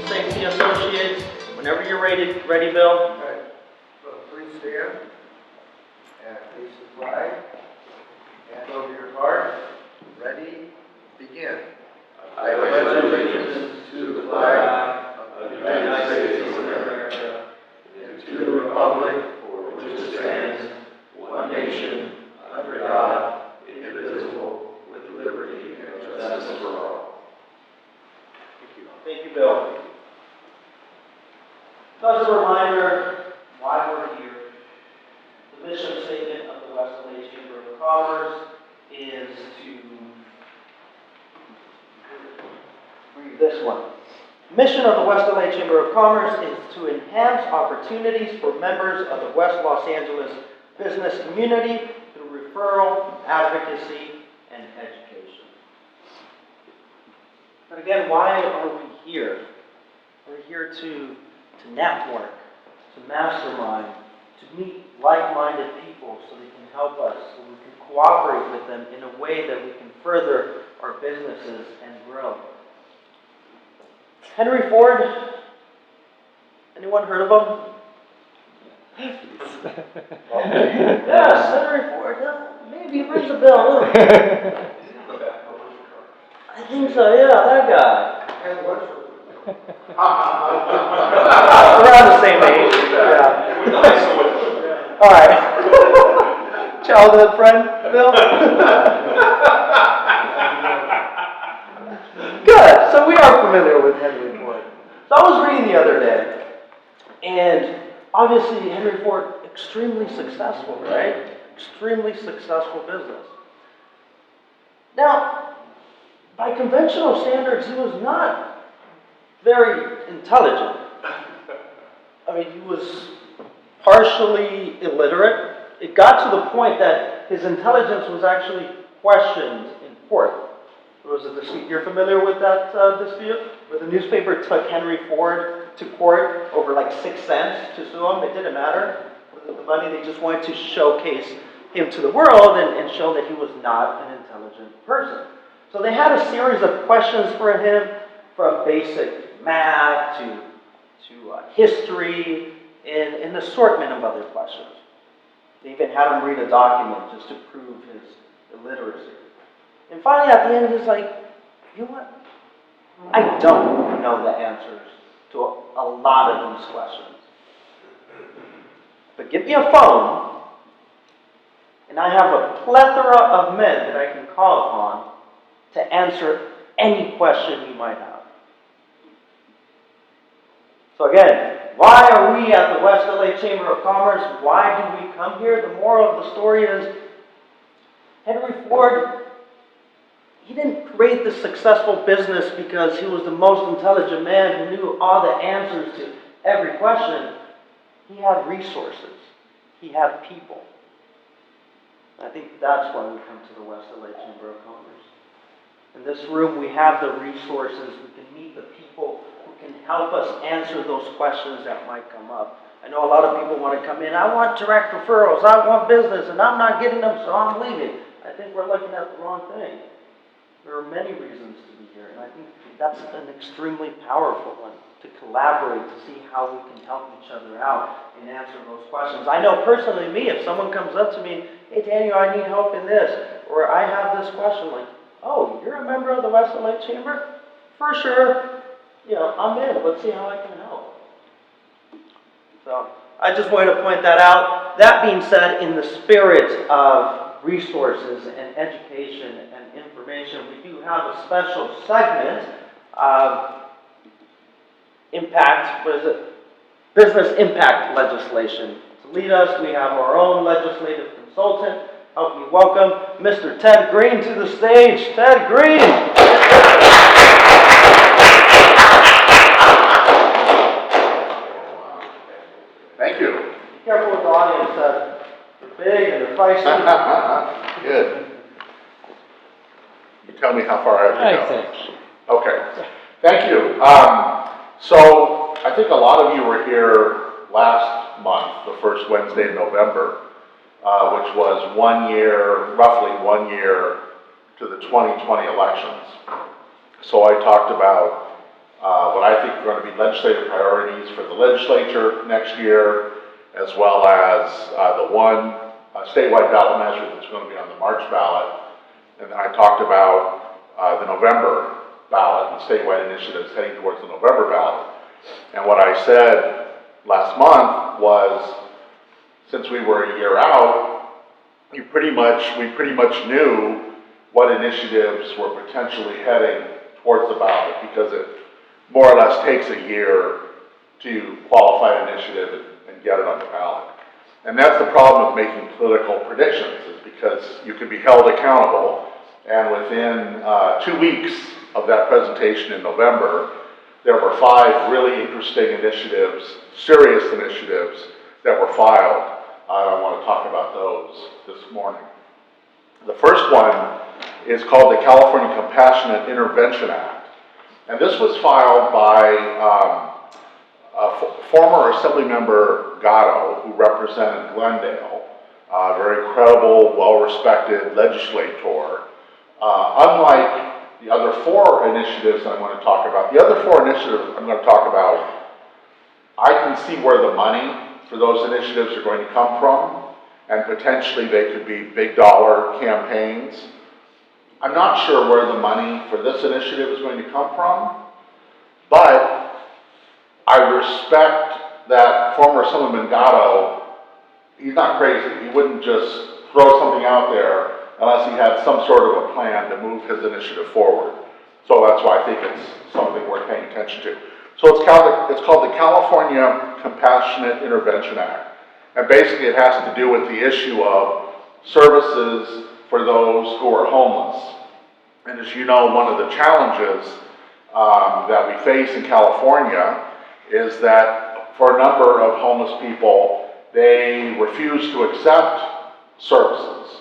Safety associates, whenever you're ready, Bill. All right. So please stand and face the flag. Hand over your heart. Ready? Begin. I pledge allegiance to the flag of the United States of America and to the republic for which it stands, one nation, under God, indivisible, with liberty and justice for all. Thank you, Bill. So as a reminder, why we're here, the mission statement of the West LA Chamber of Commerce is to read this one. Mission of the West LA Chamber of Commerce is to enhance opportunities for members of the West Los Angeles business community through referral, advocacy, and education. But again, why are we here? We're here to network, to mastermind, to meet like-minded people so they can help us, so we can cooperate with them in a way that we can further our businesses and grow. Henry Ford, anyone heard of him? Yes, Henry Ford, maybe it rings a bell. I think so, yeah, that guy. And what's Around the same age. Yeah. All right. Childhood friend, Bill? Good. So we are familiar with Henry Ford. So I was reading the other day, and obviously Henry Ford, extremely successful, right? Extremely successful business. Now, by conventional standards, he was not very intelligent. I mean, he was partially illiterate. It got to the point that his intelligence was actually questioned in court. There was a dispute. You're familiar with that dispute? Where the newspaper took Henry Ford to court over like 6 cents to sue him. It didn't matter. The money, they just wanted to showcase him to the world and show that he was not an intelligent person. So they had a series of questions for him, from basic math to history and an assortment of other questions. They even had him read a document just to prove his illiteracy. And finally, at the end, he's like, you know what? I don't know the answers to a lot of these questions. But give me a phone, and I have a plethora of men that I can call upon to answer any question you might have. So again, why are we at the West LA Chamber of Commerce? Why do we come here? The moral of the story is, Henry Ford, he didn't create this successful business because he was the most intelligent man who knew all the answers to every question. He had resources. He had people. I think that's why we come to the West LA Chamber of Commerce. In this room, we have the resources. We can meet the people who can help us answer those questions that might come up. I know a lot of people want to come in, I want direct referrals, I want business, and I'm not getting them, so I'm leaving. I think we're looking at the wrong thing. There are many reasons to be here, and I think that's an extremely powerful one, to collaborate, to see how we can help each other out and answer those questions. I know personally, me, if someone comes up to me, hey Daniel, I need help in this, or I have this question, like, oh, you're a member of the West LA Chamber? For sure. I'm in. Let's see how I can help. So, I just wanted to point that out. That being said, in the spirit of resources and education and information, we do have a special segment of business impact legislation. To lead us, we have our own legislative consultant. Help me welcome Mr. Ted Green to the stage. Ted Green! Thank you. Be careful with the audience. They're big and they're feisty. Good. You tell me how far I have to go. Okay. Thank you. So I think a lot of you were here last month, the first Wednesday in November, which which was 1 year, roughly 1 year to the 2020 elections. So I talked about what I think are going to be legislative priorities for the legislature next year, as well as the one statewide ballot measure that's going to be on the March ballot. And then I talked about the November ballot and statewide initiatives heading towards the November ballot. And what I said last month was, since we were a year out, we pretty much knew what initiatives were potentially heading towards the ballot, because it more or less takes a year to qualify an initiative and get it on the ballot. And that's the problem with making political predictions, is because you can be held accountable, and within 2 weeks of that presentation in November, there were 5 really interesting initiatives, serious initiatives, that were filed. I want to talk about those this morning. The first one is called the California Compassionate Intervention Act. And this was filed by former Assemblymember Gatto, who represented Glendale, a very credible, well-respected legislator. Unlike the other 4 initiatives I'm going to talk about, the other 4 initiatives I'm going to talk about, I can see where the money for those initiatives are going to come from, and potentially they could be big dollar campaigns. I'm not sure where the money for this initiative is going to come from, but I respect that former Assemblyman Gatto. He's not crazy. He wouldn't just throw something out there unless he had some sort of a plan to move his initiative forward. So that's why I think it's something worth paying attention to. So it's called the California Compassionate Intervention Act. And basically it has to do with the issue of services for those who are homeless. And as you know, one of the challenges that we face in California is that for a number of homeless people, they refuse to accept services.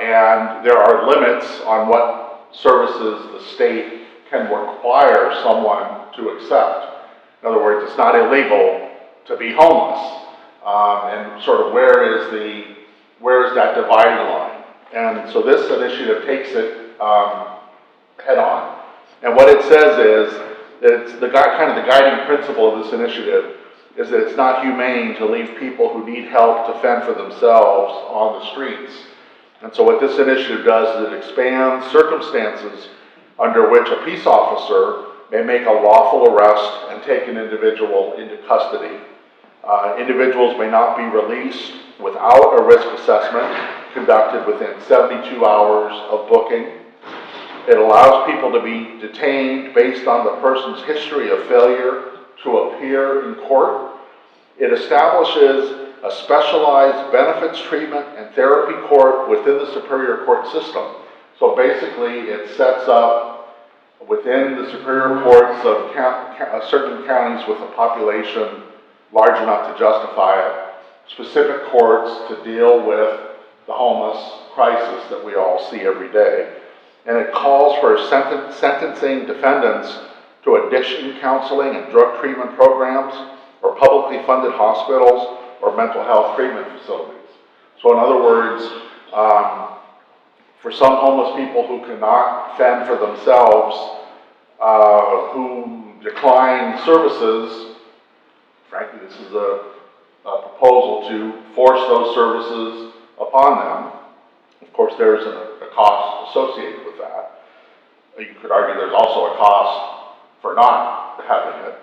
And there are limits on what services the state can require someone to accept. In other words, it's not illegal to be homeless. And sort of where is that dividing line? And so this initiative takes it head on. And what it says is that it's the guiding principle of this initiative is that it's not humane to leave people who need help to fend for themselves on the streets. And so what this initiative does is it expands circumstances under which a peace officer may make a lawful arrest and take an individual into custody. Individuals may not be released without a risk assessment conducted within 72 hours of booking. It allows people to be detained based on the person's history of failure to appear in court. It establishes a specialized benefits treatment and therapy court within the Superior Court system. So basically it sets up within the Superior Courts of certain counties with a population large enough to justify it, specific courts to deal with the homeless crisis that we all see every day. And it calls for sentencing defendants to addiction counseling and drug treatment programs, or publicly funded hospitals, or mental health treatment facilities. So in other words, for some homeless people who cannot fend for themselves, who decline services, frankly, this is a proposal to force those services upon them. Of course, there's a cost associated with that. You could argue there's also a cost for not having it.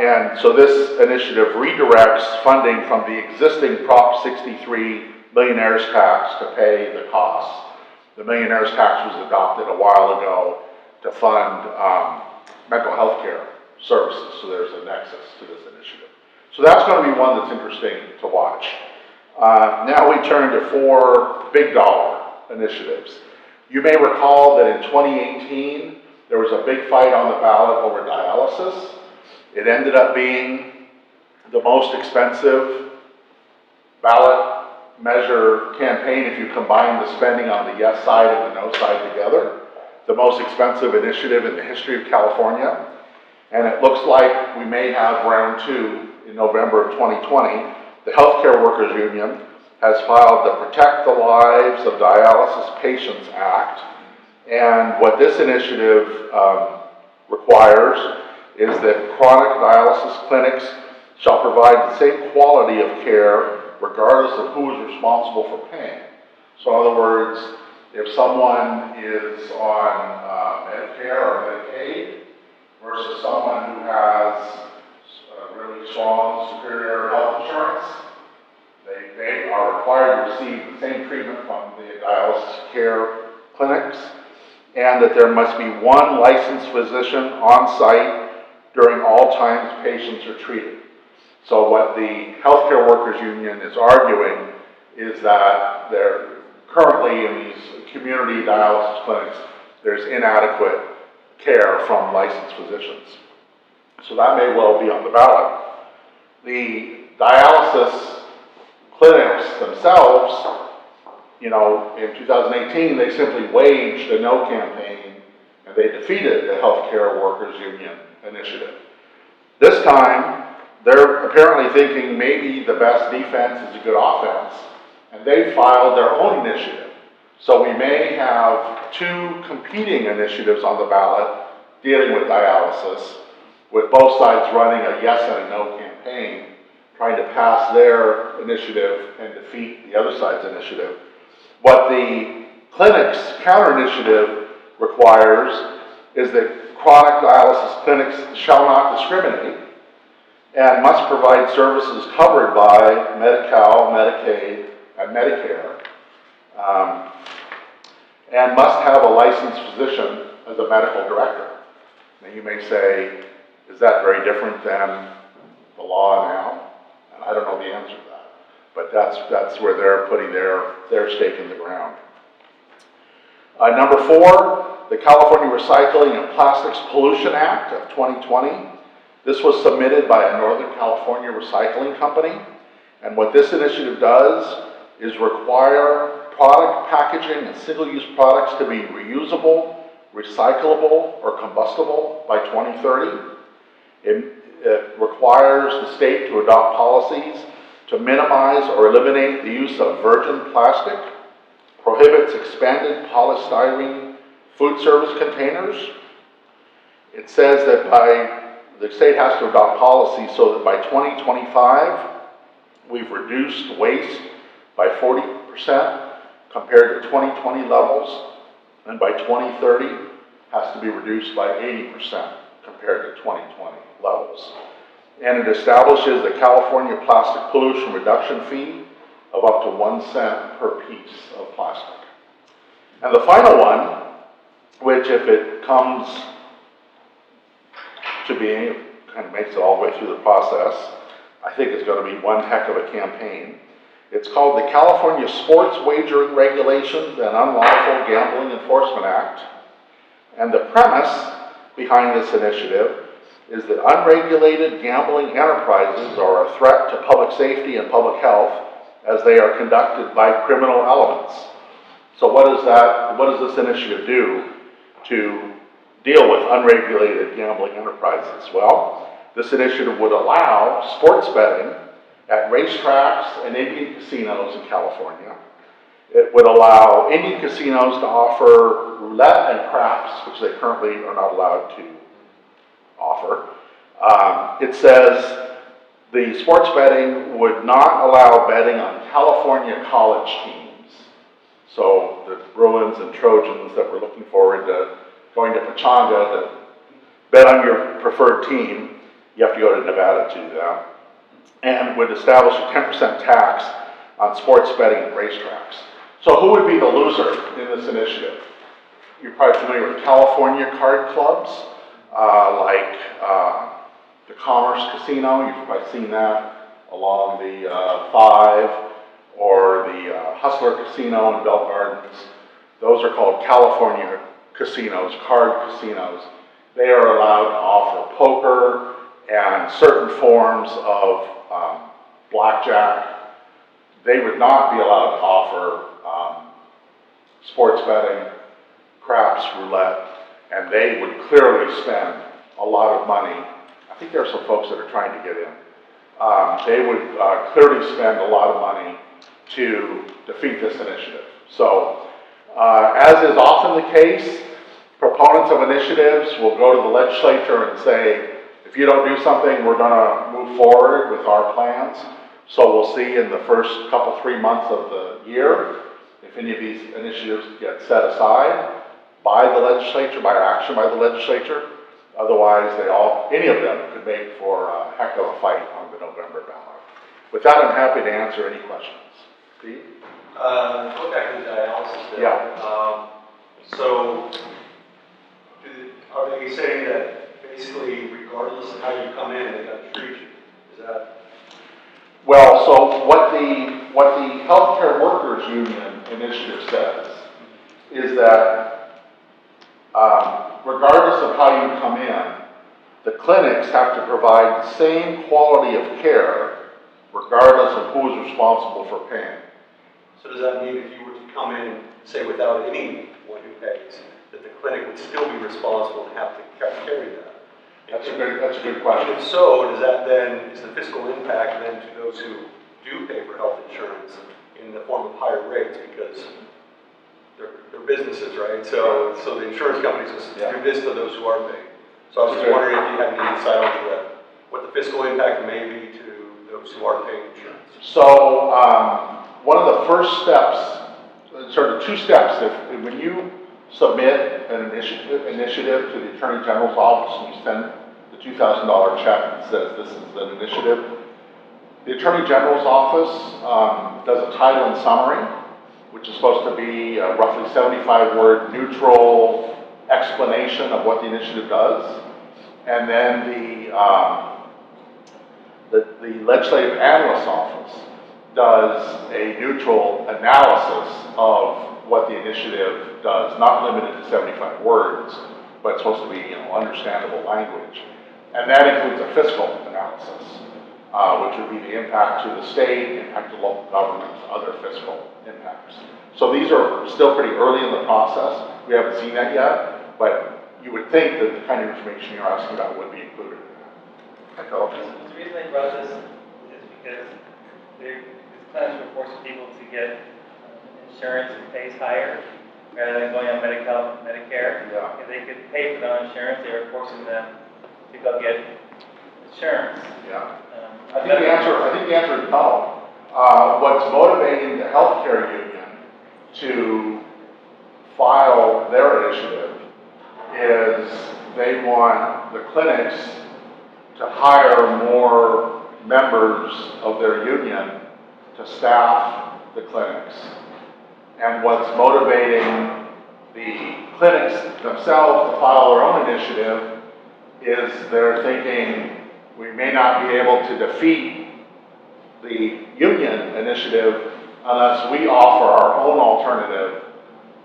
And so this initiative redirects funding from the existing Prop 63 millionaire's tax to pay the costs. The millionaire's tax was adopted a while ago to fund mental health care services, so there's a nexus to this initiative. So that's going to be one that's interesting to watch. Now we turn to 4 big dollar initiatives. You may recall that in 2018, there was a big fight on the ballot over dialysis. It ended up being the most expensive ballot measure campaign if you combine the spending on the yes side and the no side together. The most expensive initiative in the history of California. And it looks like we may have round 2 in November of 2020. The Healthcare Workers Union has filed the Protect the Lives of Dialysis Patients Act. And what this initiative requires is that chronic dialysis clinics shall provide the same quality of care regardless of who is responsible for paying. So in other words, if someone is on Medicare or Medicaid versus someone who has really strong superior health insurance, they are required to receive the same treatment from the dialysis care clinics, and that there must be one licensed physician on site during all times patients are treated. So what the Healthcare Workers Union is arguing is that there currently in these community dialysis clinics, there's inadequate care from licensed physicians. So that may well be on the ballot. The dialysis clinics themselves, you know, in 2018, they simply waged a no campaign and they defeated the Healthcare Workers Union initiative. This time, they're apparently thinking maybe the best defense is a good offense, and they filed their own initiative. So we may have two competing initiatives on the ballot dealing with dialysis, with both sides running a yes and a no campaign, trying to pass their initiative and defeat the other side's initiative. What the clinic's counter initiative requires is that chronic dialysis clinics shall not discriminate and must provide services covered by Medi-Cal, Medicaid, and Medicare, and must have a licensed physician as a medical director. Now you may say, is that very different than the law now? And I don't know the answer to that, but that's where they're putting their stake in the ground. Number 4, the California Recycling and Plastics Pollution Act of 2020. This was submitted by a Northern California recycling company, and what this initiative does is require product packaging and single-use products to be reusable, recyclable, or combustible by 2030. It requires the state to adopt policies to minimize or eliminate the use of virgin plastic, prohibits expanded polystyrene food service containers. It says that the state has to adopt policies so that by 2025, we've reduced waste by 40% compared to 2020 levels, and by 2030, has to be reduced by 80% compared to 2020 levels. And it establishes a California plastic pollution reduction fee of up to 1 cent per piece of plastic. And the final one, which if it comes to being, it kind of makes it all the way through the process, I think it's going to be one heck of a campaign. It's called the California Sports Wagering Regulations and Unlawful Gambling Enforcement Act. And the premise behind this initiative is that unregulated gambling enterprises are a threat to public safety and public health as they are conducted by criminal elements. So what does this initiative do to deal with unregulated gambling enterprises? Well, this initiative would allow sports betting at racetracks and Indian casinos in California. It would allow Indian casinos to offer roulette and craps, which they currently are not allowed to offer. It says the sports betting would not allow betting on California college teams. So the Bruins and Trojans that were looking forward to going to Pechanga to bet on your preferred team, you have to go to Nevada to do that. And would establish a 10% tax on sports betting at racetracks. So who would be the loser in this initiative? You're probably familiar with California card clubs, like the Commerce Casino. You've probably seen that along the 5, or the Hustler Casino in Bell Gardens. Those are called California casinos, card casinos. They are allowed to offer poker and certain forms of blackjack. They would not be allowed to offer sports betting, craps, roulette, and they would clearly spend a lot of money. I think there are some folks that are trying to get in. They would clearly spend a lot of money to defeat this initiative. So, as is often the case, proponents of initiatives will go to the legislature and say, if you don't do something, we're gonna move forward with our plans. So we'll see in the first couple, 3 months of the year, if any of these initiatives get set aside by the legislature, by action by the legislature. Otherwise, any of them could make for a heck of a fight on the November ballot. With that, I'm happy to answer any questions. Steve? Go back to the dialysis bill. Yeah. So, are they saying that basically regardless of how you come in, they got to treat you? Is that? Well, so what the Healthcare Workers Union initiative says is that regardless of how you come in, the clinics have to provide the same quality of care regardless of who is responsible for paying. So does that mean if you were to come in, say without anyone who pays, that the clinic would still be responsible and have to carry that? That's a good question. And if so, is the fiscal impact then to those who do pay for health insurance in the form of higher rates because they're businesses, right? So the insurance companies will do this to those who are paying. So I was just wondering if you had any insight onto that, what the fiscal impact may be to those who are paying insurance. So one of the first steps, sort of 2 steps, when you submit an initiative to the Attorney General's office and you send the $2,000 check that says this is an initiative, the Attorney General's office does a title and summary, which is supposed to be a roughly 75-word neutral explanation of what the initiative does. And then the Legislative Analyst's office does a neutral analysis of what the initiative does, not limited to 75 words, but it's supposed to be, understandable language. And that includes a fiscal analysis, which would be the impact to the state, impact to local governments, other fiscal impacts. So these are still pretty early in the process. We haven't seen that yet, but you would think that the kind of information you're asking about would be included in that. The reason I brought this is because these plans were forcing people to get insurance that pays higher rather than going on Medicare. Yeah. If they could pay for their own insurance, they were forcing them to go get insurance. Yeah. I think the answer is no. What's motivating the healthcare union to file their initiative is they want the clinics to hire more members of their union to staff the clinics. And what's motivating the clinics themselves to file their own initiative is they're thinking we may not be able to defeat the union initiative unless we offer our own alternative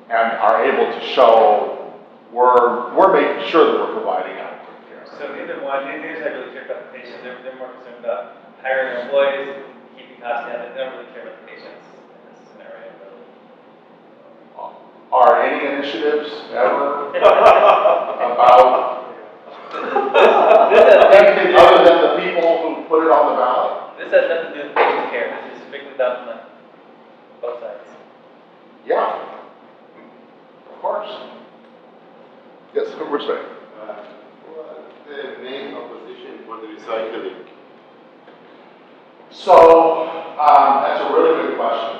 and are able to show we're making sure that we're providing adequate care. So neither one, neither side really care about the patients. They're more concerned about hiring employees, keeping costs down. They don't really care about the patients in this scenario. Are any initiatives ever about anything other than the people who put it on the ballot? This has nothing to do with patient care. This is strictly about money. Both sides. Yeah, of course. Yes, we're saying. The main opposition for the recycling. So, that's a really good question.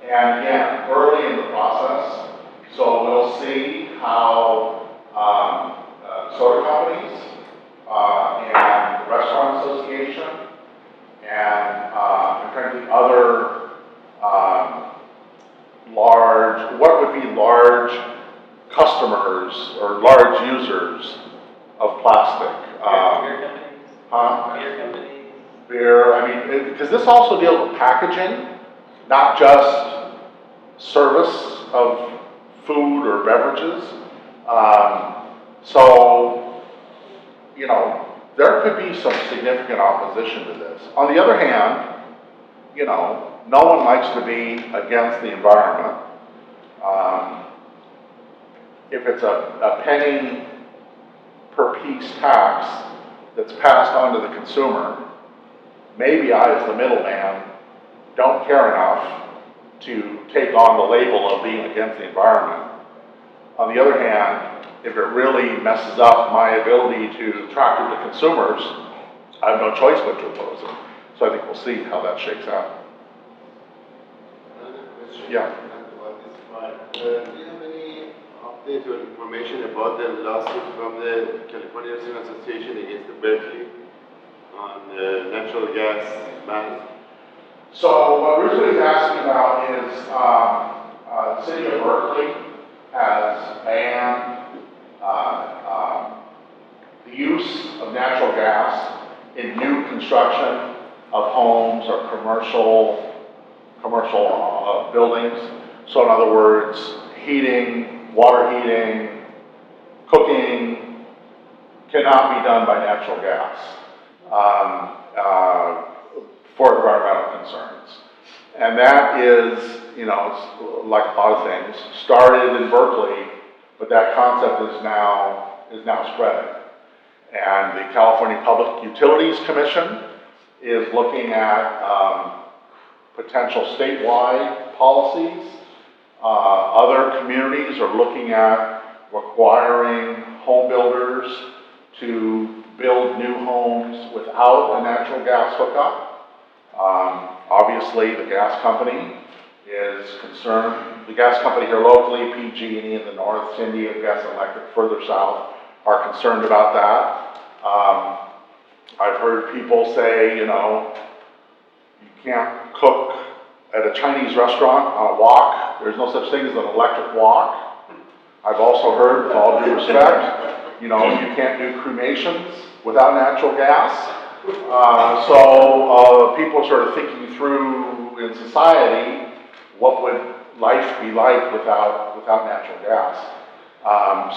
And again, early in the process, so we'll see how soda companies and the Restaurant Association and frankly other what would be large customers or large users of plastic. Beer companies. Huh? Beer companies. Beer, I mean, because this also deals with packaging, not just service of food or beverages. So, there could be some significant opposition to this. On the other hand, no one likes to be against the environment. If it's a penny per piece tax that's passed on to the consumer, maybe I, as the middleman, don't care enough to take on the label of being against the environment. On the other hand, if it really messes up my ability to attract it to consumers, I have no choice but to oppose it. So I think we'll see how that shakes out. Another question. Yeah. About this part. Do you have any update or information about the lawsuit from the California Residents Association against the Berkeley on natural gas ban? So what Ruth is asking about is, the city of Berkeley has banned the use of natural gas in new construction of homes or commercial buildings. So in other words, heating, water heating, cooking cannot be done by natural gas for environmental concerns. And that is, you know, it's like a lot of things, started in Berkeley, but that concept is now spreading. And the California Public Utilities Commission is looking at potential statewide policies. Other communities are looking at requiring home builders to build new homes without a natural gas hookup. Obviously, the gas company is concerned. The gas company here locally, PG&E in the north, India Gas and Electric further south, are concerned about that. I've heard people say, you know, you can't cook at a Chinese restaurant on a wok. There's no such thing as an electric wok. I've also heard, with all due respect, you know, you can't do cremations without natural gas. So people are sort of thinking through in society, what would life be like without natural gas?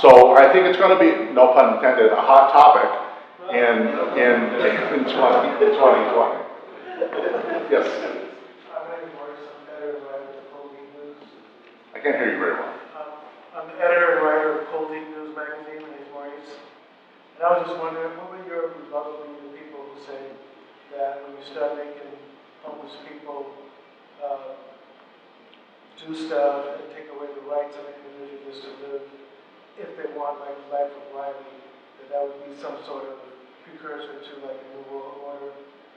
So I think it's going to be, no pun intended, a hot topic in 2020. Yes. I can't hear you very well. I'm the editor and writer of Cold Heat News magazine. My name is Maurice. And I was just wondering, what would your rebuttal be to people who say that when you start making homeless people do stuff and take away the rights of individuals to live, if they want like life of Riley, that would be some sort of precursor to like a new world order,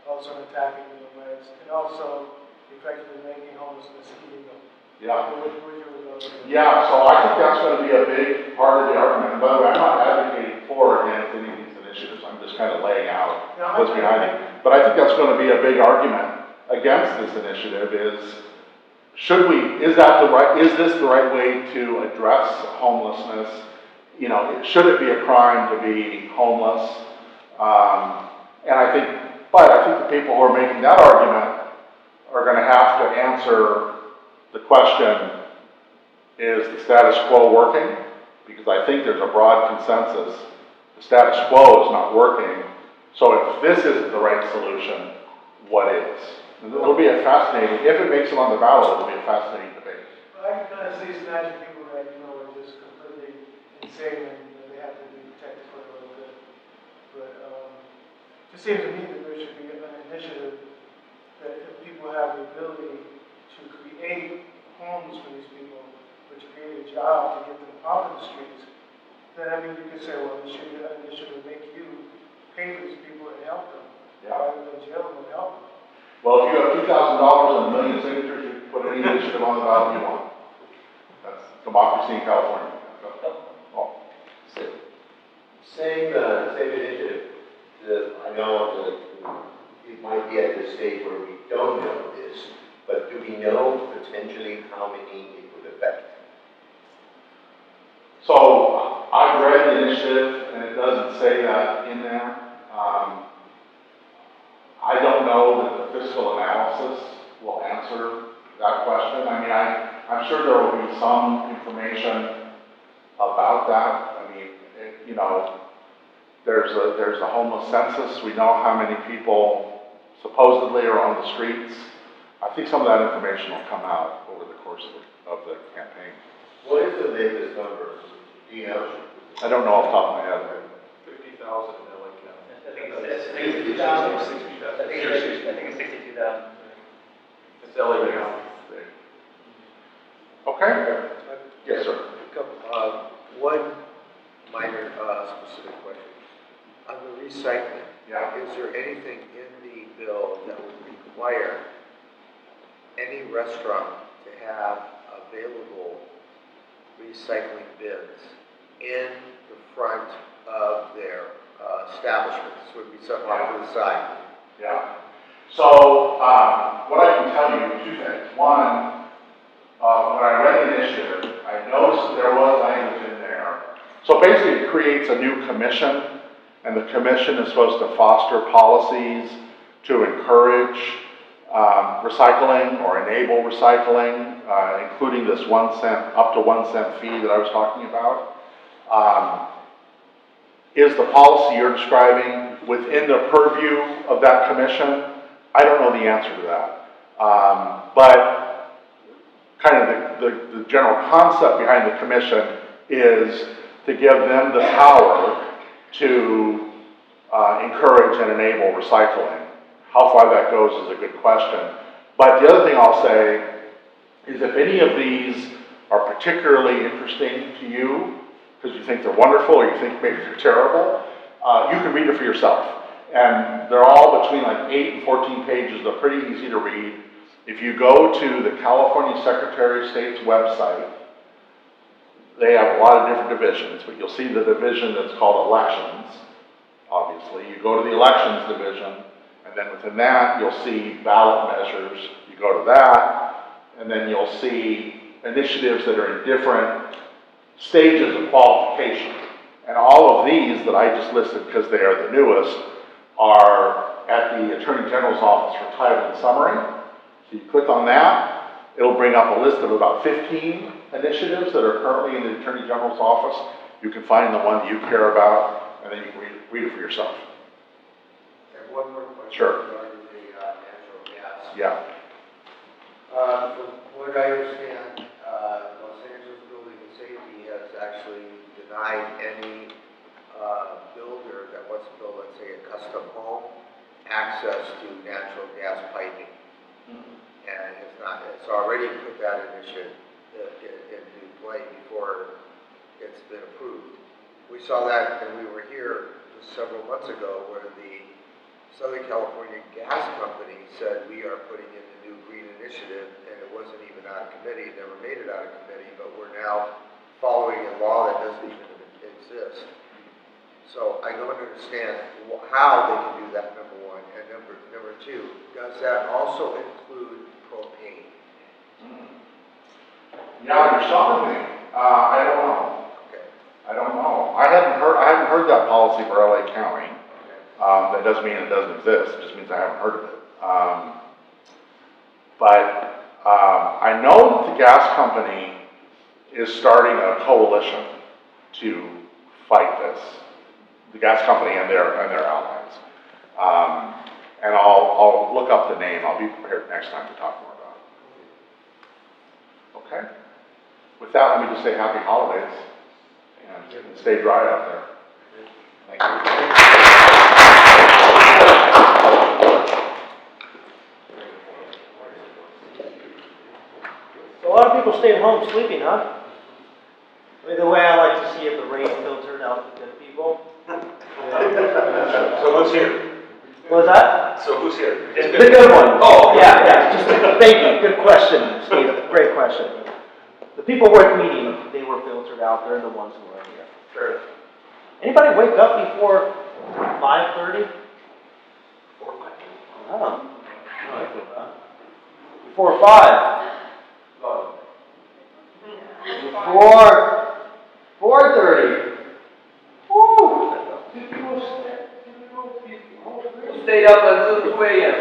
also attacking human rights, and also effectively making homelessness illegal. Yeah. What would your rebuttal be? Yeah, so I think that's going to be a big part of the argument. And by the way, I'm not advocating for or against any of these initiatives. I'm just kind of laying out what's behind it. But I think that's going to be a big argument against this initiative is, is this the right way to address homelessness? You know, should it be a crime to be homeless? And I think the people who are making that argument are going to have to answer the question, is the status quo working? Because I think there's a broad consensus. The status quo is not working. So if this isn't the right solution, what is? And it'll be a fascinating, if it makes it on the ballot, it'll be a fascinating debate. I can at least imagine people that, you know, are just completely insane and they have to be protected for their own good. But it just seems to me that there should be an initiative that if people have the ability to create homes for these people, which create a job to get them off of the streets, then I mean, you could say, well, there should be an initiative to make you pay for these people and help them, rather than jail them and help them. Well, if you have $2,000 and a million signatures, you can put any initiative on the ballot you want. That's democracy in California. Oh. Same initiative. I know that it might be at the stage where we don't know this, but do we know potentially how many it would affect? So I've read the initiative, and it doesn't say that in there. I don't know that the fiscal analysis will answer that question. I mean, I'm sure there will be some information about that. I mean, you know, there's a homeless census. We know how many people supposedly are on the streets. I think some of that information will come out over the course of the campaign. What is the latest number? Do you know? I don't know off the top of my head. 50,000 in LA County. I think it's 62,000. I think it's 62,000. It's LA County. Okay? Yes, sir. One minor, specific question. On the recycling, Yeah. is there anything in the bill that would require any restaurant to have available recycling bins in the front of their establishment? This would be something off to the side. Yeah. So, what I can tell you, two things. One, when I read the initiative, I noticed there was language in there. So basically it creates a new commission, and the commission is supposed to foster policies to encourage recycling or enable recycling, including this 1 cent, up to 1 cent fee that I was talking about. Is the policy you're describing within the purview of that commission? I don't know the answer to that. But kind of the general concept behind the commission is to give them the power to encourage and enable recycling. How far that goes is a good question. But the other thing I'll say is if any of these are particularly interesting to you, because you think they're wonderful or you think maybe they're terrible, you can read it for yourself. And they're all between like 8 and 14 pages. They're pretty easy to read. If you go to the California Secretary of State's website, they have a lot of different divisions, but you'll see the division that's called elections, obviously. You go to the elections division, and then within that, you'll see ballot measures. You go to that, and then you'll see initiatives that are in different stages of qualification. And all of these that I just listed, because they are the newest, are at the Attorney General's office for title and summary. So you click on that, it'll bring up a list of about 15 initiatives that are currently in the Attorney General's office. You can find the one that you care about, and then you can read it for yourself. And one more question Sure. regarding the natural gas. Yeah. From what I understand, Los Angeles Building and Safety has actually denied any builder that wants to build, let's say, a custom home, access to natural gas piping. And it's already put that initiative into play before it's been approved. We saw that, and we were here just several months ago, where the Southern California Gas Company said we are putting in the new green initiative, and it wasn't even out of committee, it never made it out of committee, but we're now following a law that doesn't even exist. So I don't understand how they can do that, number one, and number two, does that also include propane? Yeah, you're stopping me. I don't know. Okay. I don't know. I haven't heard that policy for LA County. That doesn't mean it doesn't exist. It just means I haven't heard of it. But I know that the gas company is starting a coalition to fight this. The gas company and their allies. And I'll look up the name. I'll be prepared next time to talk more about it. Okay? With that, let me just say happy holidays and stay dry out there. Thank you. So a lot of people stayed home sleeping, huh? The way I like to see it, the rain filtered out the good people. So who's here? What was that? So who's here? The good ones. Oh, okay. Yeah. Just thank you. Good question, Steve. Great question. The people worth meeting, they were filtered out. They're the ones who are here. Sure. Anybody wake up before 5:30? 4 or 5. Oh. I feel bad. Before 5. Before 4:30. Woo! Stayed up until 2 a.m.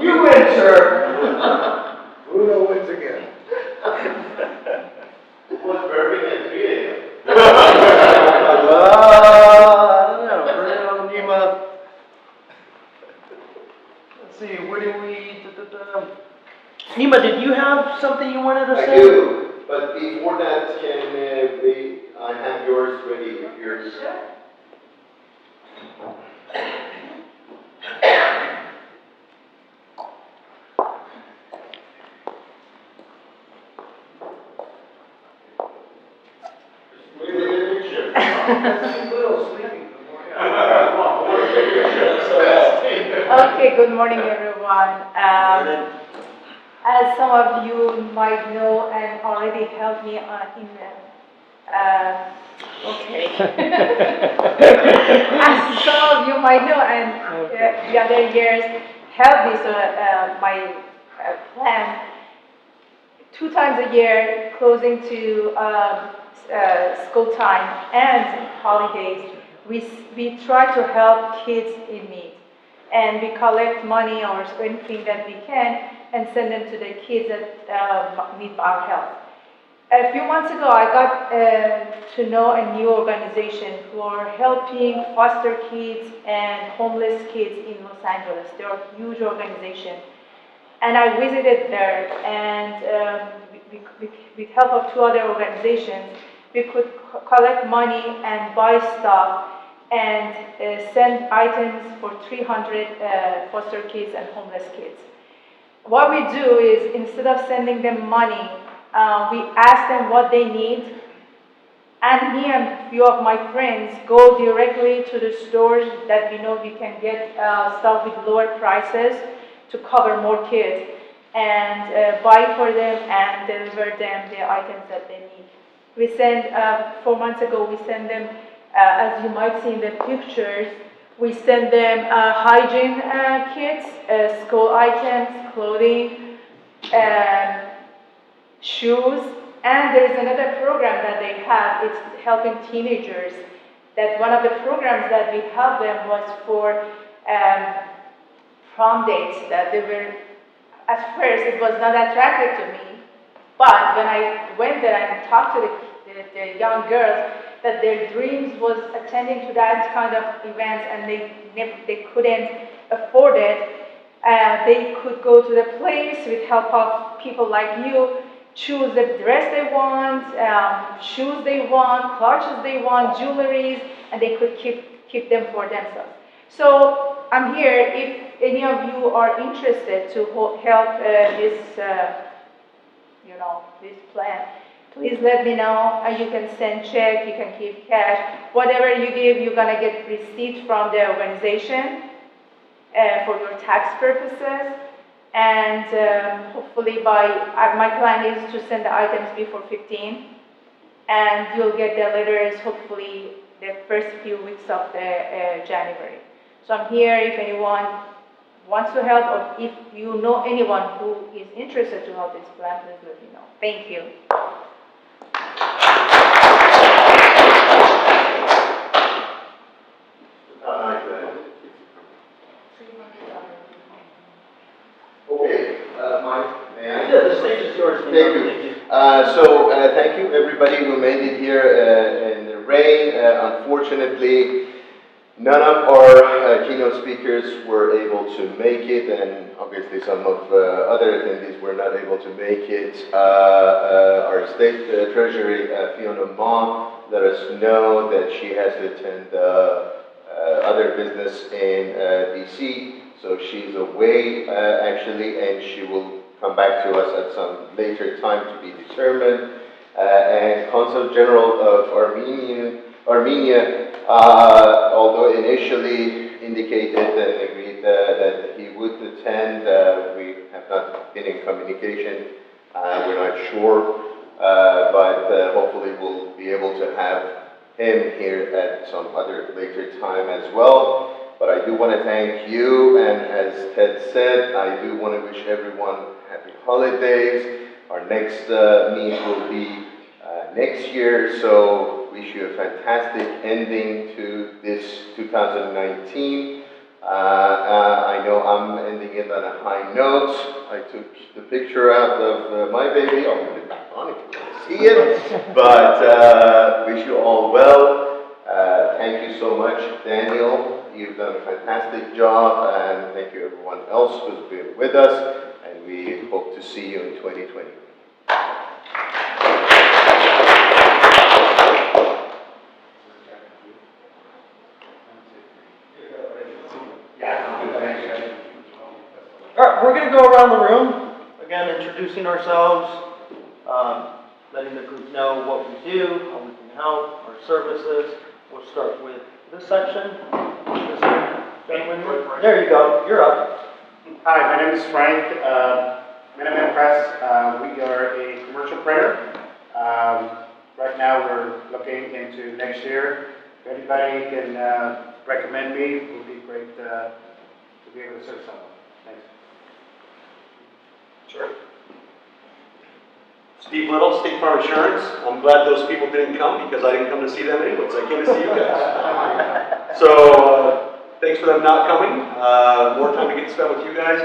You win, sir. Bruno wins again. Was burping at 3 a.m. I don't know. Bruno, Nima. Let's see. Where do we? Nima, did you have something you wanted to I say? do, but before that, I have yours ready if yours. That's a little sleepy. Okay, good morning, everyone. As some of you might know and already helped me in okay. As some of you might know, and the other years helped me, so my plan, 2 times a year, closing to school time and holidays, we try to help kids in need. And we collect money or anything that we can and send them to the kids that need our help. A few months ago, I got to know a new organization who are helping foster kids and homeless kids in Los Angeles. They're a huge organization. And I visited there, and with help of 2 other organizations, we could collect money and buy stuff and send items for 300 foster kids and homeless kids. What we do is, instead of sending them money, we ask them what they need, and me and a few of my friends go directly to the stores that we know we can get stuff with lower prices to cover more kids, and buy for them and deliver them the items that they need. We send, 4 months ago, we send them, as you might see in the pictures, we send them hygiene kits, school items, clothing, shoes, and there's another program that they have, it's helping teenagers. That one of the programs that we helped them was for prom dates, that they were, at first it was not attractive to me, but when I went there and talked to the young girls, that their dreams was attending to that kind of events, and they couldn't afford it, they could go to the place with help of people like you, choose the dress they want, shoes they want, clutches they want, jewelries, and they could keep them for themselves. So I'm here if any of you are interested to help this plan. Please let me know. You can send check, you can give cash. Whatever you give, you're gonna get receipt from the organization for your tax purposes. And hopefully my plan is to send the items before 15. And you'll get the letters hopefully the first few weeks of the January. So I'm here if anyone wants to help, or if you know anyone who is interested to help this plan, please let me know. Thank you. Okay, Mike, may I? Yeah, the stage is yours. Thank you. Thank you everybody who made it here in the rain. Unfortunately, none of our keynote speakers were able to make it, and obviously some of other attendees were not able to make it. Our State Treasury, Fiona Ma, let us know that she has to attend other business in DC. So she's away actually, and she will come back to us at some later time to be determined. And Consul General of Armenia, although initially indicated and agreed that he would attend, we have not been in communication. We're not sure, but hopefully we'll be able to have him here at some other later time as well. But I do want to thank you, and as Ted said, I do want to wish everyone happy holidays. Our next meet will be next year, so wish you a fantastic ending to this 2019. I know I'm ending it on a high note. I took the picture out of my baby. I'll put it back on if you want to see it. But wish you all well. Thank you so much, Daniel. You've done a fantastic job, and thank you everyone else who's been with us, and we hope to see you in 2020. All right, we're going to go around the room, again, introducing ourselves, letting the group know what we do, how we can help, our services, We'll start with this section. This gentleman. There you go, you're up. Hi, my name is Frank, Minuteman Press. We are a commercial printer. Right now, we're looking into next year. If anybody can recommend me, it would be great to be able to serve someone. Thanks. Sure. Steve Little, State Farm Insurance. I'm glad those people didn't come because I didn't come to see them anyways. I came to see you guys. So, thanks for them not coming. More time to get spent with you guys.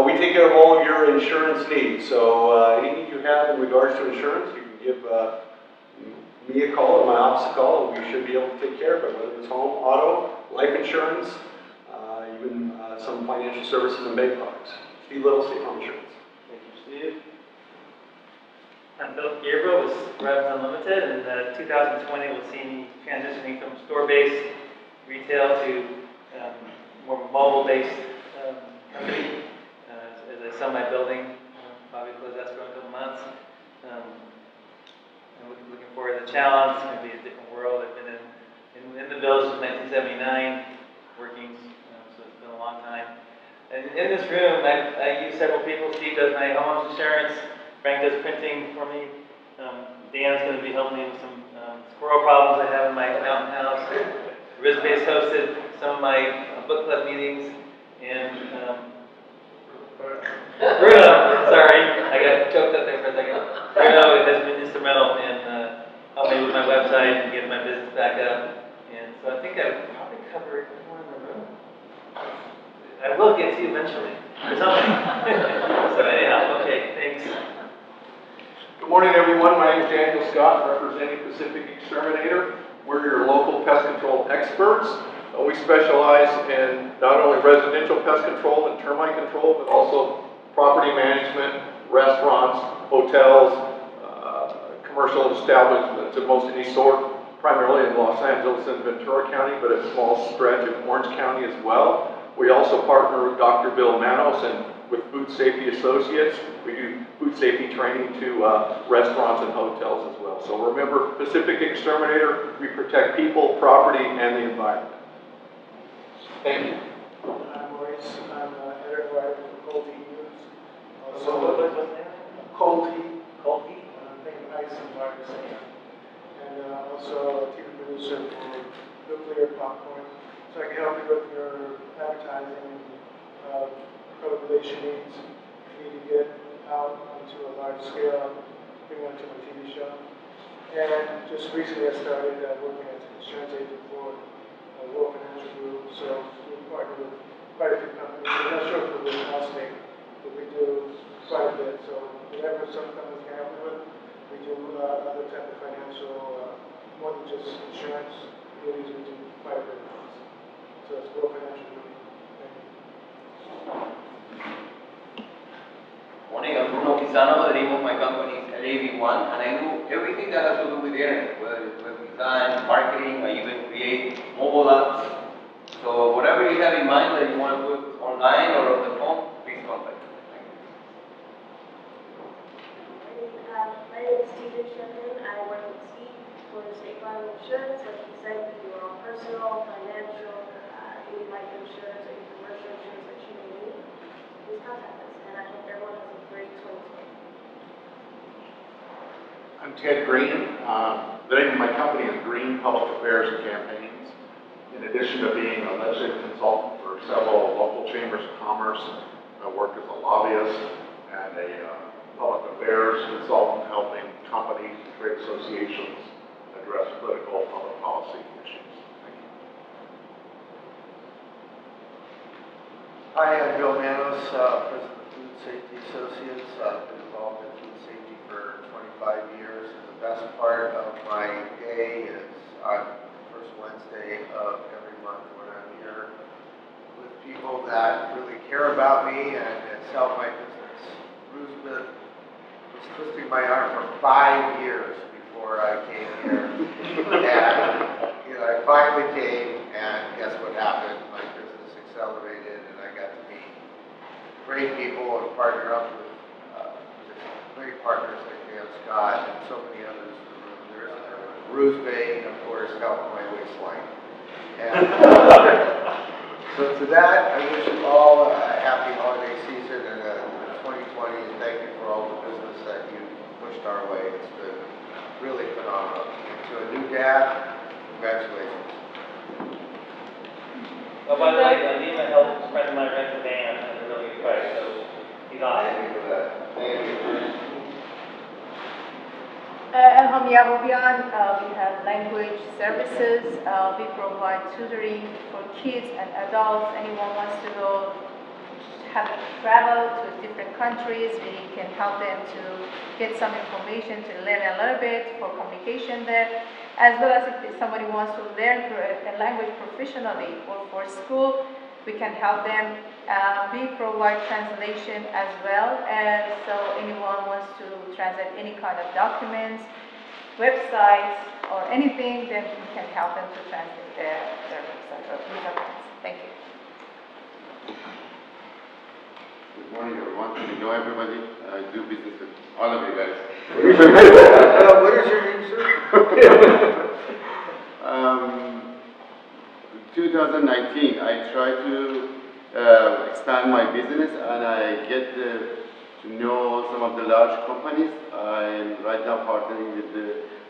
We take care of all of your insurance needs. So, anything you have in regards to insurance, you can give me a call or my office a call, and we should be able to take care of it, whether it's home, auto, life insurance, even some financial services and bank products. Steve Little, State Farm Insurance. Thank you, Steve. I'm Philip Gabriel with Rev Unlimited, and 2020 will see me transitioning from store-based retail to more mobile-based company. As I sell my building, probably close escrow in a couple months. I'm looking forward to the challenge. It's going to be a different world. I've been in the village since 1979, working, so it's been a long time. And in this room, I use several people. Steve does my homeowner's insurance. Frank does printing for me. Dan's going to be helping me with some squirrel problems I have in my mountain house. Rizbase hosted some of my book club meetings. And Bruno, sorry, I got choked up there for a second. Bruno has been instrumental in helping me with my website and getting my business back up. And so I think I've probably covered everyone in the room. I will get to you eventually, or something. So anyhow, okay, thanks. Good morning, everyone. My name is Daniel Scott, representing Pacific Exterminator. We're your local pest control experts. We specialize in not only residential pest control and termite control, but also property management, restaurants, hotels, commercial establishments of most any sort, primarily in Los Angeles and Ventura County, but a small stretch of Orange County as well. We also partner with Dr. Bill Manos and with Food Safety Associates. We do food safety training to restaurants and hotels as well. So remember, Pacific Exterminator, we protect people, property, and the environment. Thank you. I'm Maurice, I'm editor and writer for Cold Heat News. What's the name? Cold Heat, Cold Heat? think of ice and virus. And also a TV producer for Nuclear Popcorn. So I can help you with your advertising, public relation needs. If you need to get out onto a large scale, bring that to my TV show. And just recently I started working as an insurance agent for World Financial Group. So we partner with quite a few companies. I'm not sure if we're in our state, but we do quite a bit. So whatever some companies can help me with, we do other type of financial, more than just insurance. We do quite a bit of things. So it's World Financial Group. Thank you. Morning, I'm Bruno Pisano. The name of my company is LAV1, and I do everything that has to do with the internet, whether it's web design, marketing, I even create mobile apps. So whatever you have in mind that you want to put online or on the phone, please contact me. Thank you. My name is Stephen Shepard. I work with Steve for State Farm Insurance. Like he said, we do your own personal, financial, any life insurance, or any commercial insurance that you may need. Please contact us, and I hope everyone has a great 2020. I'm Ted Green. The name of my company is Green Public Affairs and Campaigns. In addition to being a legislative consultant for several local chambers of commerce, I work as a lobbyist and a public affairs consultant helping companies and trade associations address political public policy issues. Thank you. Hi, I'm Bill Manos, President of Food Safety Associates. I've been involved in food safety for 25 years, and the best part of my day is on the first Wednesday of every month when I'm here with people that really care about me and it's helped my business. Ruth was twisting my arm for 5 years before I came here, and I finally came, and guess what happened? My business accelerated, and I got to meet great people and partner up with great partners like Dan Scott and so many others in the room. There isn't ever Bruce Bay, and of course, help my waistline. And so to that, I wish you all a happy holiday season and a 2020, and thank you for all the business that you pushed our way. It's been really phenomenal. And to a new dad, congratulations. Oh, by the way, Lima helped a friend of mine rent a van at a really good price, so he's awesome. Thank you for that. Thank you. Elham Yahubian, we have language services. We provide tutoring for kids and adults. Anyone wants to go have travel to different countries, we can help them to get some information to learn a little bit for communication there, as well as if somebody wants to learn a language professionally or for school, we can help them. We provide translation as well, and so anyone wants to translate any kind of documents, websites, or anything, then we can help them to translate their website or documents. Thank you. Good morning, everyone. I know everybody. I do business with all of you guys. What is your name, sir? 2019, I try to expand my business, and I get to know some of the large companies. I'm right now partnering with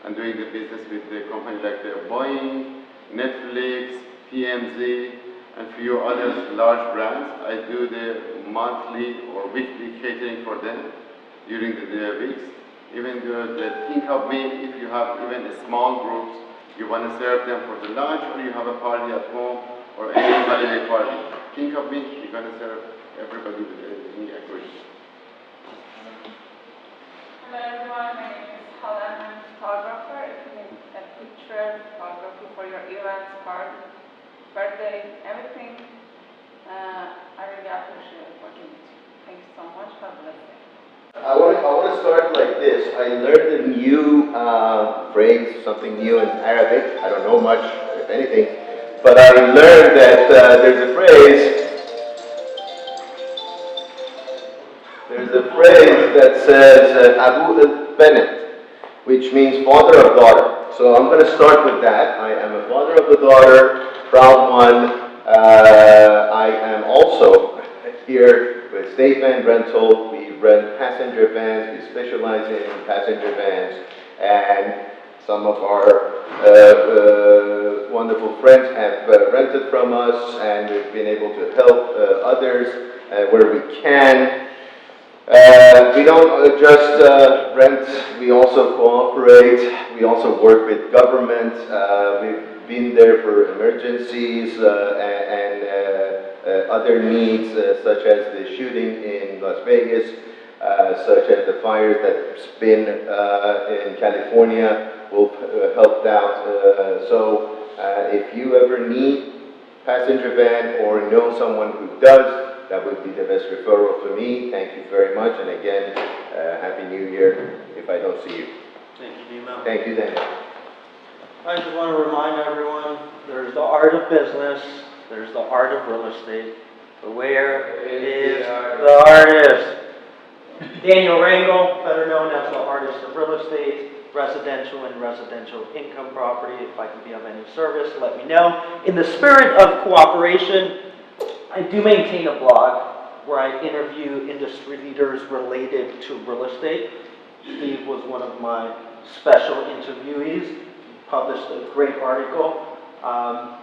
I'm doing the business with the company like Boeing, Netflix, TMZ, and few others large brands. I do the monthly or weekly catering for them during the weeks. Even think of me if you have even a small groups, you want to serve them for the lunch, or you have a party at home, or any holiday party. Think of me, you're going to serve everybody with any equity. Hello everyone, my name is Helen. I'm a photographer. If you need a picture, photography for your events, party, birthday, everything, I really appreciate working with you. Thank you so much. God bless you. I want to start like this. I learned a new phrase, something new in Arabic. I don't know much, if anything, but I learned that there's a phrase that says Abu al-Bennett, which means father of daughter. So I'm going to start with that. I am a father of a daughter, proud one. I am also here with State Van Rental. We rent passenger vans. We specialize in passenger vans, and some of our wonderful friends have rented from us, and we've been able to help others where we can. We don't just rent, we also cooperate, we also work with government. We've been there for emergencies and other needs, such as the shooting in Las Vegas, such as the fires that's been in California. We'll help out. So if you ever need passenger van or know someone who does, that would be the best referral for me. Thank you very much, and again, Happy New Year if I don't see you. Thank you, Dima. Thank you, Daniel. I just want to remind everyone, there's the art of business, there's the art of real estate, but where is the artist? Daniel Rangel, better known as the artist of real estate, residential and residential income property. If I can be of any service, let me know. In the spirit of cooperation, I do maintain a blog where I interview industry leaders related to real estate. Steve was one of my special interviewees. He published a great article.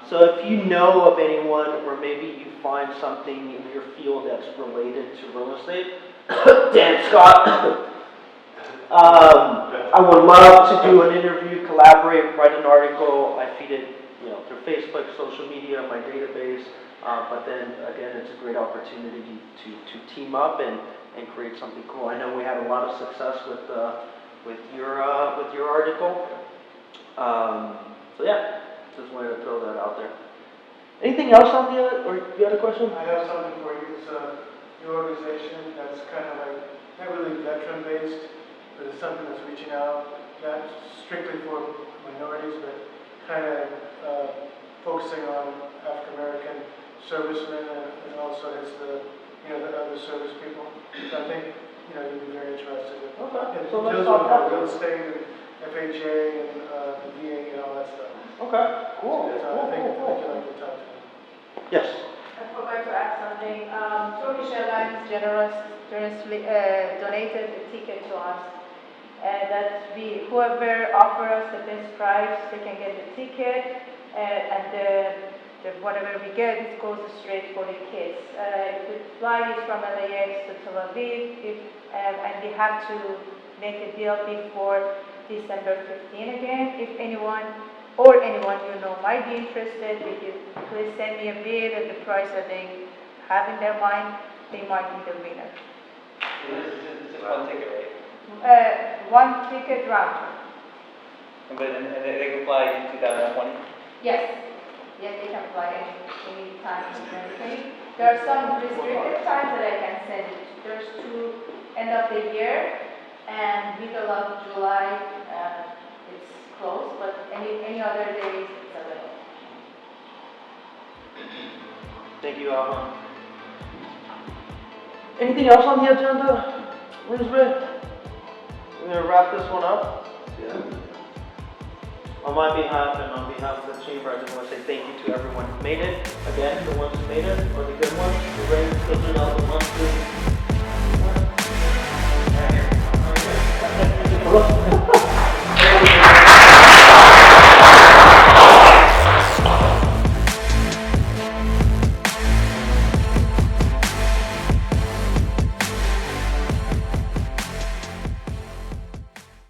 So if you know of anyone, or maybe you find something in your field that's related to real estate, Dan Scott, I would love to do an interview, collaborate, write an article. I feed it, through Facebook, social media, my database. But then again, it's a great opportunity to team up and create something cool. I know we had a lot of success with your article. So yeah, just wanted to throw that out there. Anything else on the other, or you had a question? I have something for you. It's your organization that's kind of like, not really veteran based, but it's something that's reaching out, not strictly for minorities, but kind of focusing on African American servicemen, and also it's the other service people. So I think you'd be very interested. Okay. It So let's deals talk with about real it. estate FHA and the VA and all that stuff. Okay, cool, So I think you like to talk to them. Yes. I forgot to add something. Turkish Airlines generously donated a ticket to us. That whoever offers us the best price, they can get the ticket, and whatever we get, it goes straight for the kids. The flight is from LAX to Tel Aviv, and we have to make a deal before December 15 again. If anyone you know might be interested, if you please send me a bid at the price that they have in their mind, they might be the winner. It's just one ticket, right? One ticket round. But, and they can fly in 2020? Yes, they can fly any time and everything. There are some restricted times that I can send it. There's to end of the year and middle of July, it's closed, but any other days it's available. Thank you, Alma. Anything else on the agenda, Elizabeth? We're gonna wrap this one up. Yeah. On my behalf and on behalf of the chamber, I just want to say thank you to everyone who made it. Again, the ones who made it, or the good ones, the ready to filter out the ones who...